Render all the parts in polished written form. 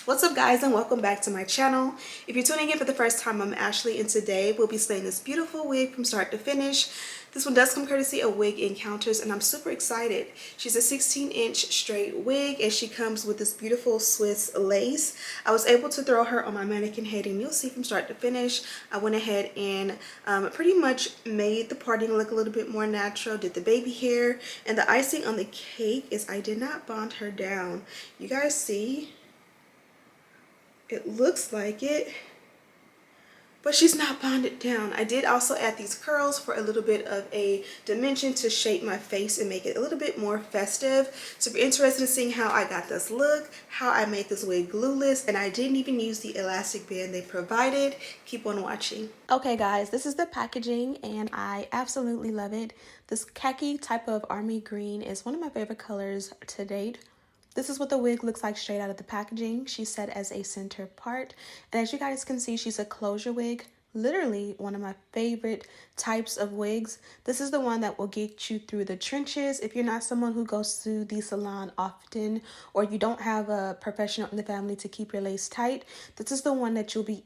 What's up guys, and welcome back to my channel. If you're tuning in for the first time, I'm Ashley, and today we'll be slaying this beautiful wig from start to finish. This one does come courtesy of WigEncounters, and I'm super excited. She's a 16-inch straight wig, and she comes with this beautiful Swiss lace. I was able to throw her on my mannequin head, and you'll see from start to finish, I went ahead and pretty much made the parting look a little bit more natural, did the baby hair, and the icing on the cake is I did not bond her down. You guys see? It looks like it, but she's not bonded down. I did also add these curls for a little bit of a dimension to shape my face and make it a little bit more festive. So if you're interested in seeing how I got this look, how I made this wig glueless, and I didn't even use the elastic band they provided, keep on watching. Okay guys, this is the packaging and I absolutely love it. This khaki type of army green is one of my favorite colors to date. This is what the wig looks like straight out of the packaging. She's set as a center part. And as you guys can see, she's a closure wig. Literally one of my favorite types of wigs. This is the one that will get you through the trenches. If you're not someone who goes to the salon often, or you don't have a professional in the family to keep your lace tight, this is the one that you'll be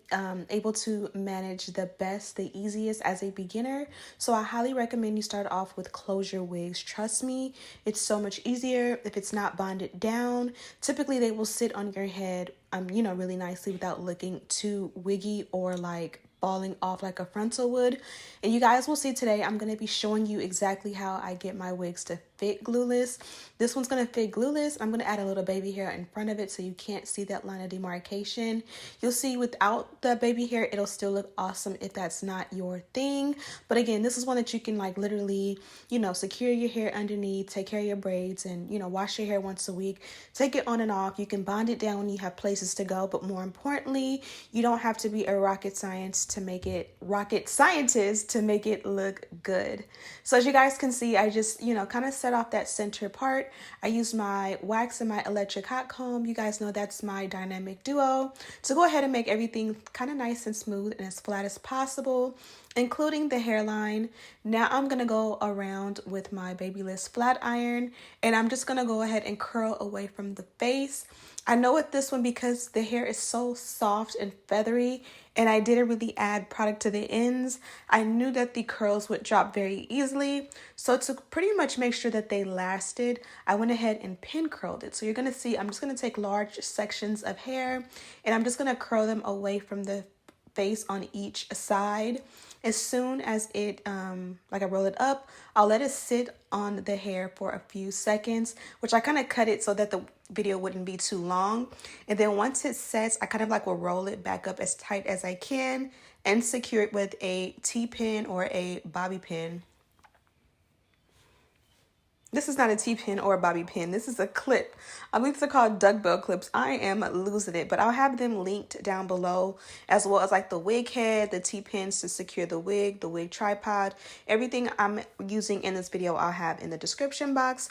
able to manage the best, the easiest as a beginner. So I highly recommend you start off with closure wigs. Trust me, it's so much easier if it's not bonded down. Typically they will sit on your head really nicely without looking too wiggy or like falling off like a frontal would. And you guys will see today I'm going to be showing you exactly how I get my wigs to fit glueless. This one's going to fit glueless. I'm going to add a little baby hair in front of it so you can't see that line of demarcation. You'll see without the baby hair it'll still look awesome if that's not your thing. But again, this is one that you can like literally secure your hair underneath, take care of your braids, and wash your hair once a week, take it on and off. You can bond it down when you have places to go, but more importantly, you don't have to be a rocket scientist to make it look good. So as you guys can see, I just kind of set off that center part. I used my wax and my electric hot comb. You guys know that's my dynamic duo, to go ahead and make everything kind of nice and smooth and as flat as possible, including the hairline. Now I'm gonna go around with my Babyless flat iron, and I'm just gonna go ahead and curl away from the face. I know with this one, because the hair is so soft and feathery and I didn't really add product to the ends, I knew that the curls would drop very easily. So to pretty much make sure that they lasted, I went ahead and pin curled it. So you're gonna see I'm just gonna take large sections of hair and I'm just gonna curl them away from the face on each side. As soon as it like I roll it up, I'll let it sit on the hair for a few seconds, which I kind of cut it so that the video wouldn't be too long. And then once it sets, I kind of like will roll it back up as tight as I can and secure it with a T-pin or a bobby pin. This is not a T-pin or a bobby pin. This is a clip. I believe they're called duckbill clips. I am losing it, but I'll have them linked down below, as well as like the wig head, the T-pins to secure the wig tripod. Everything I'm using in this video I'll have in the description box.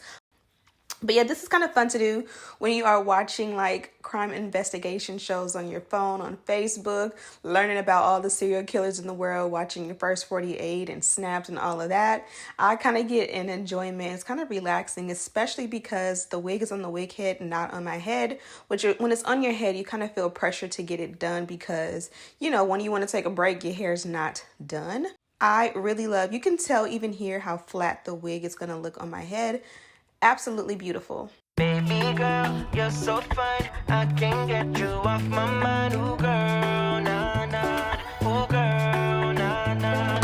But yeah, this is kind of fun to do when you are watching like crime investigation shows on your phone, on Facebook, learning about all the serial killers in the world, watching your First 48 and Snapped and all of that. I kind of get an enjoyment. It's kind of relaxing, especially because the wig is on the wig head, not on my head, which when it's on your head, you kind of feel pressure to get it done because, when you want to take a break, your hair's not done. I really love, you can tell even here how flat the wig is going to look on my head. Absolutely beautiful. Baby girl, you're so fine. I can't get you off my mind. Ooh girl, nah nah. Ooh girl, nah nah.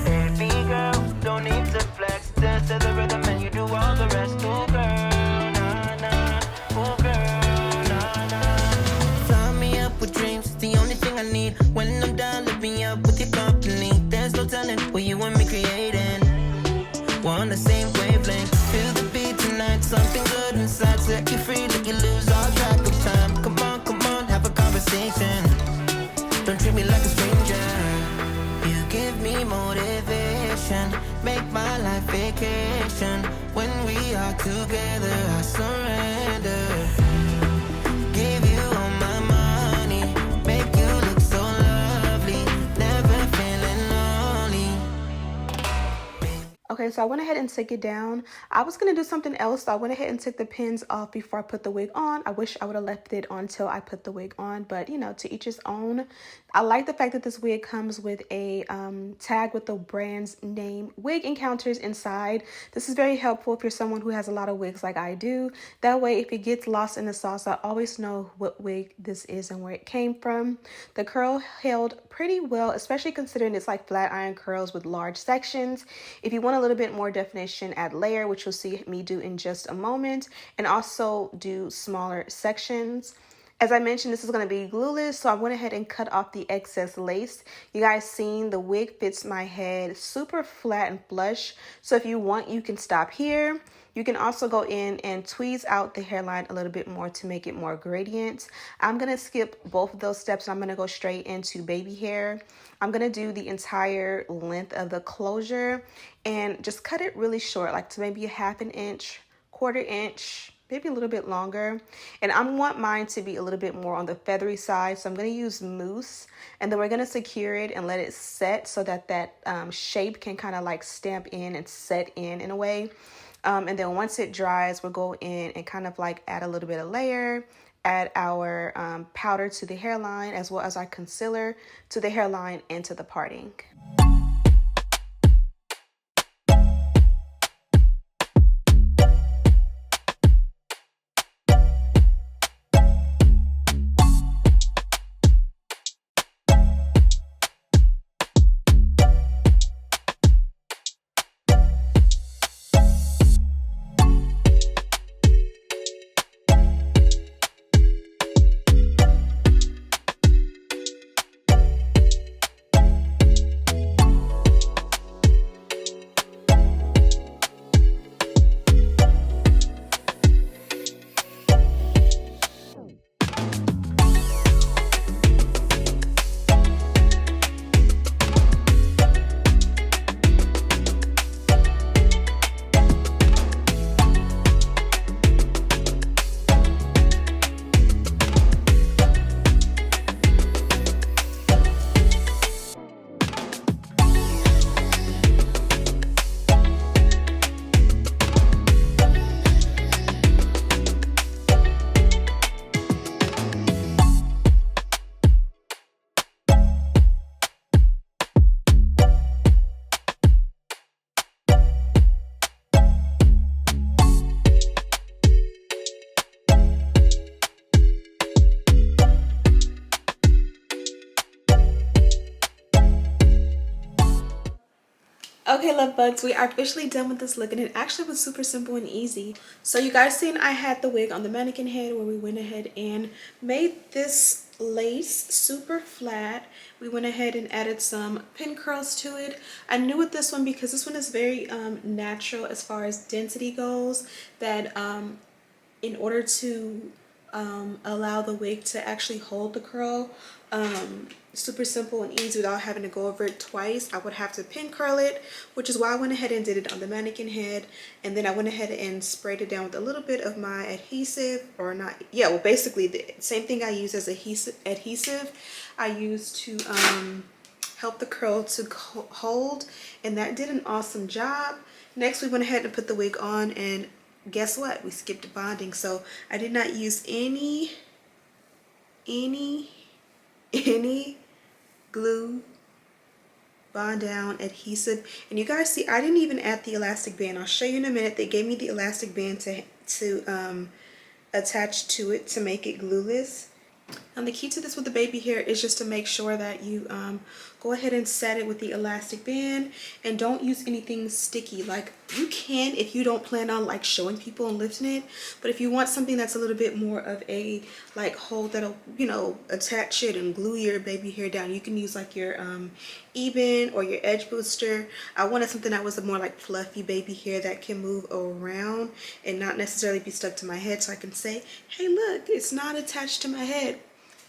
Baby girl, don't need to flex. Dance to the rhythm and you do all the rest. Ooh girl, nah nah. Ooh girl, nah nah. Fly me up with dreams, the only thing I need. When I'm down, lift me up with your company. There's no telling what you want me creating. We're on the same wavelength. Feel the beat tonight, something good inside. Set you free, let you lose all track of time. Come on, have a conversation. Don't treat me like a stranger. You give me motivation, make my life vacation. When we are together, I surrender. Give you all my money, make you look so lovely. Never feeling lonely. Okay, Okay, so I went ahead and took it down. I was going to do something else, so I went ahead and took the pins off before I put the wig on. I wish I would have left it on until I put the wig on, but you know, to each his own. I like the fact that this wig comes with a tag with the brand's name, WigEncounters, inside. This is very helpful if you're someone who has a lot of wigs like I do. That way, if it gets lost in the sauce, I always know what wig this is and where it came from. The curl held pretty well, especially considering it's like flat iron curls with large sections. If you want a little bit more definition, add layer, which you'll see me do in just a moment, and also do smaller sections. As I mentioned, this is going to be glueless, so I went ahead and cut off the excess lace. You guys seen the wig fits my head super flat and flush, so if you want, you can stop here. You can also go in and tweeze out the hairline a little bit more to make it more gradient. I'm going to skip both of those steps and I'm going to go straight into baby hair. I'm going to do the entire length of the closure and just cut it really short, like to maybe a half an inch, quarter inch, maybe a little bit longer. And I want mine to be a little bit more on the feathery side, so I'm going to use mousse, and then we're going to secure it and let it set so that shape can kind of like stamp in and set in a way. And then once it dries, we'll go in and kind of like add a little bit of layer, add our powder to the hairline, as well as our concealer to the hairline and to the parting. Okay, love bugs, we are officially done with this look, and it actually was super simple and easy. So you guys seen I had the wig on the mannequin head, where we went ahead and made this lace super flat. We went ahead and added some pin curls to it. I knew with this one, because this one is very natural as far as density goes, that in order to allow the wig to actually hold the curl super simple and easy without having to go over it twice, I would have to pin curl it, which is why I went ahead and did it on the mannequin head. And then I went ahead and sprayed it down with a little bit of my adhesive, or not, yeah, well, basically the same thing I use as adhesive I use to help the curl to hold, and that did an awesome job. Next, we went ahead and put the wig on, and guess what? We skipped bonding, so I did not use any glue, bond down, adhesive. And you guys see, I didn't even add the elastic band. I'll show you in a minute. They gave me the elastic band to attach to it to make it glueless. And the key to this with the baby hair is just to make sure that you go ahead and set it with the elastic band, and don't use anything sticky. Like, you can if you don't plan on like showing people and lifting it, but if you want something that's a little bit more of a like hold that'll, you know, attach it and glue your baby hair down, you can use like your Eben or your edge booster. I wanted something that was a more like fluffy baby hair that can move around and not necessarily be stuck to my head, so I can say, hey look, it's not attached to my head,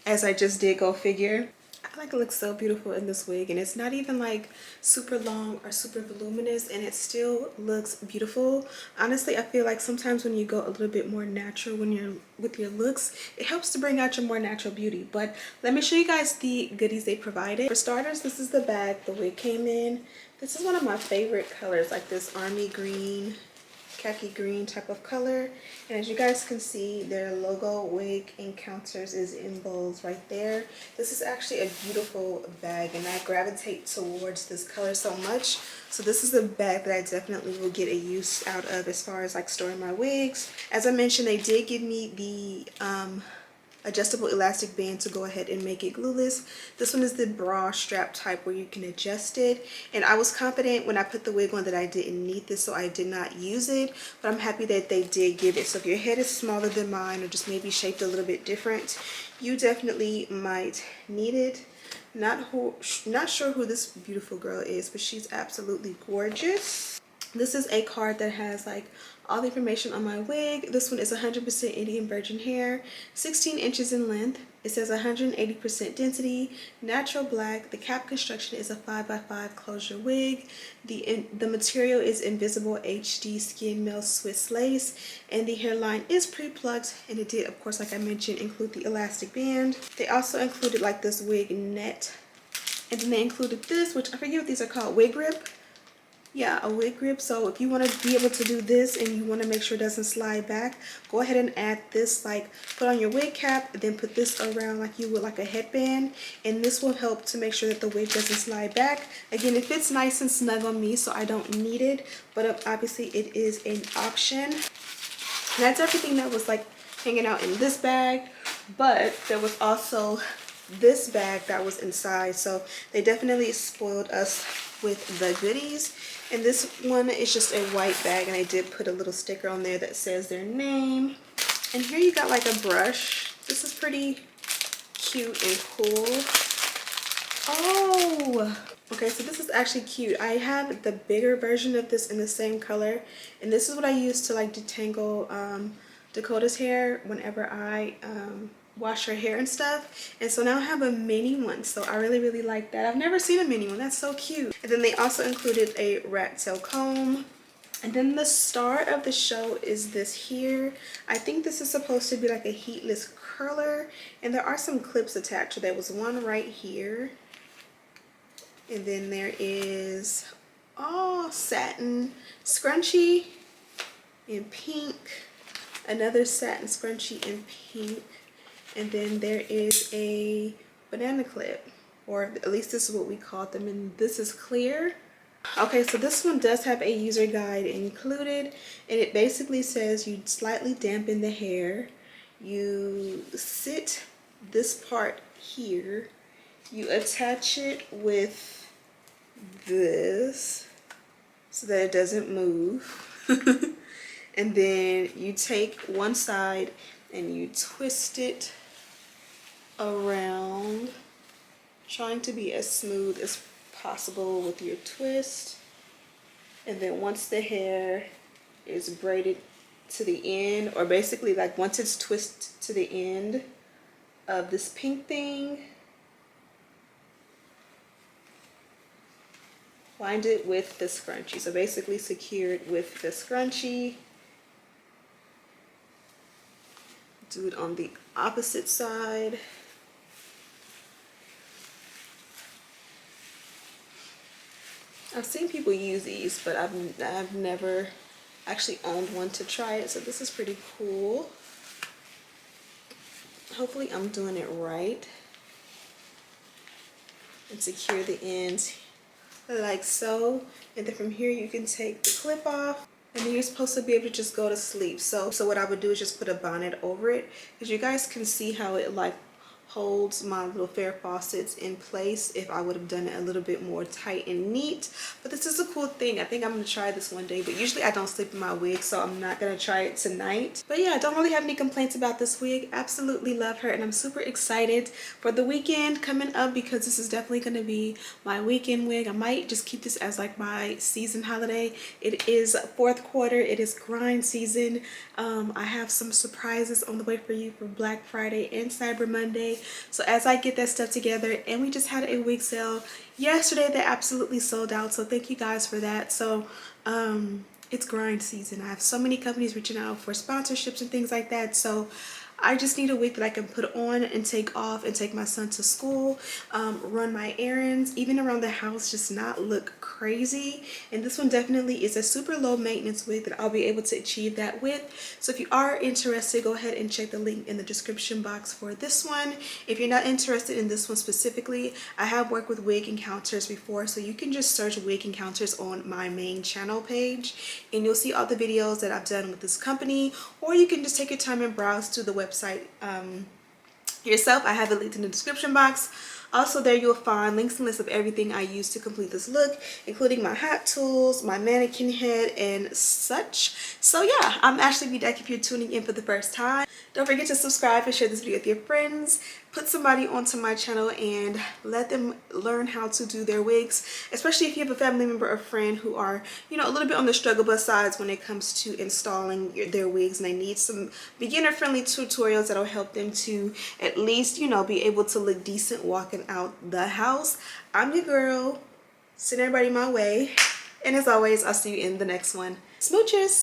as I just did, go figure. I feel like it looks so beautiful in this wig, and it's not even like super long or super voluminous, and it still looks beautiful. Honestly, I feel like sometimes when you go a little bit more natural when you're with your looks, it helps to bring out your more natural beauty. But let me show you guys the goodies they provided. For starters, this is the bag the wig came in. This is one of my favorite colors, like this army green, khaki green type of color. And as you guys can see, their logo WigEncounters is in bold right there. This is actually a beautiful bag, and I gravitate towards this color so much. So this is a bag that I definitely will get a use out of as far as like storing my wigs. As I mentioned, they did give me the adjustable elastic band to go ahead and make it glueless. This one is the bra strap type where you can adjust it, and I was confident when I put the wig on that I didn't need this, so I did not use it, but I'm happy that they did give it. So if your head is smaller than mine or just maybe shaped a little bit different, you definitely might need it. Not sure who this beautiful girl is, but she's absolutely gorgeous. This is a card that has like all the information on my wig. This one is 100% Indian virgin hair, 16 inches in length. It says 180% density, natural black. The cap construction is a 5x5 closure wig. The material is invisible HD skin melt Swiss lace, and the hairline is pre-plucked, and it did, of course, like I mentioned, include the elastic band. They also included like this wig net, and then they included this, which I forget what these are called, wig grip. Yeah, a wig grip. So if you want to be able to do this and you want to make sure it doesn't slide back, go ahead and add this, like put on your wig cap, then put this around like you would like a headband, and this will help to make sure that the wig doesn't slide back. Again, it fits nice and snug on me, so I don't need it, but obviously it is an option. And that's everything that was like hanging out in this bag, but there was also this bag that was inside, so they definitely spoiled us with the goodies. And this one is just a white bag, and I did put a little sticker on there that says their name. And here you got like a brush. This is pretty cute and cool. Oh, okay, so this is actually cute. I have the bigger version of this in the same color, and this is what I use to like detangle Dakota's hair whenever I wash her hair and stuff. And so now I have a mini one, so I really like that. I've never seen a mini one. That's so cute. And then they also included a rat tail comb. And then the star of the show is this here. I think this is supposed to be like a heatless curler, and there are some clips attached. So there was one right here, and then there is satin scrunchie in pink, another satin scrunchie in pink, and then there is a banana clip, or at least this is what we called them, and this is clear. Okay, so this one does have a user guide included, and it basically says you slightly dampen the hair, you sit this part here, you attach it with this so that it doesn't move, and then you take one side and you twist it around, trying to be as smooth as possible with your twist. And then once the hair is braided to the end, or basically like once it's twisted to the end of this pink thing, wind it with the scrunchie. So basically secure it with the scrunchie. Do it on the opposite side. I've seen people use these, but I've never actually owned one to try it, so this is pretty cool. Hopefully I'm doing it right. And secure the ends like so, and then from here you can take the clip off, and then you're supposed to be able to just go to sleep. So what I would do is just put a bonnet over it, because you guys can see how it like holds my little fair faucets in place if I would have done it a little bit more tight and neat. But this is a cool thing. I think I'm gonna try this one day, but usually I don't sleep in my wig, so I'm not gonna try it tonight. But yeah, I don't really have any complaints about this wig. Absolutely love her, and I'm super excited for the weekend coming up, because this is definitely gonna be my weekend wig. I might just keep this as like my season holiday. It is fourth quarter, it is grind season. I have some surprises on the way for you for Black Friday and Cyber Monday. So as I get that stuff together, and we just had a wig sale yesterday that absolutely sold out, so thank you guys for that. So it's grind season. I have so many companies reaching out for sponsorships and things like that, so I just need a wig that I can put on and take off and take my son to school, run my errands, even around the house, just not look crazy. And this one definitely is a super low maintenance wig that I'll be able to achieve that with. So if you are interested, go ahead and check the link in the description box for this one. If you're not interested in this one specifically, I have worked with WigEncounters before, so you can just search WigEncounters on my main channel page and you'll see all the videos that I've done with this company, or you can just take your time and browse to the website yourself. I have it linked in the description box. Also there you'll find links and lists of everything I use to complete this look, including my hat tools, my mannequin head, and such. So yeah, I'm Ashley B. Deck if you're tuning in for the first time. Don't forget to subscribe and share this video with your friends. Put somebody onto my channel and let them learn how to do their wigs, especially if you have a family member or friend who are, you know, a little bit on the struggle bus sides when it comes to installing their wigs, and they need some beginner friendly tutorials that'll help them to at least, you know, be able to look decent walking out the house. I'm your girl. Send everybody my way, and as always, I'll see you in the next one. Smooches.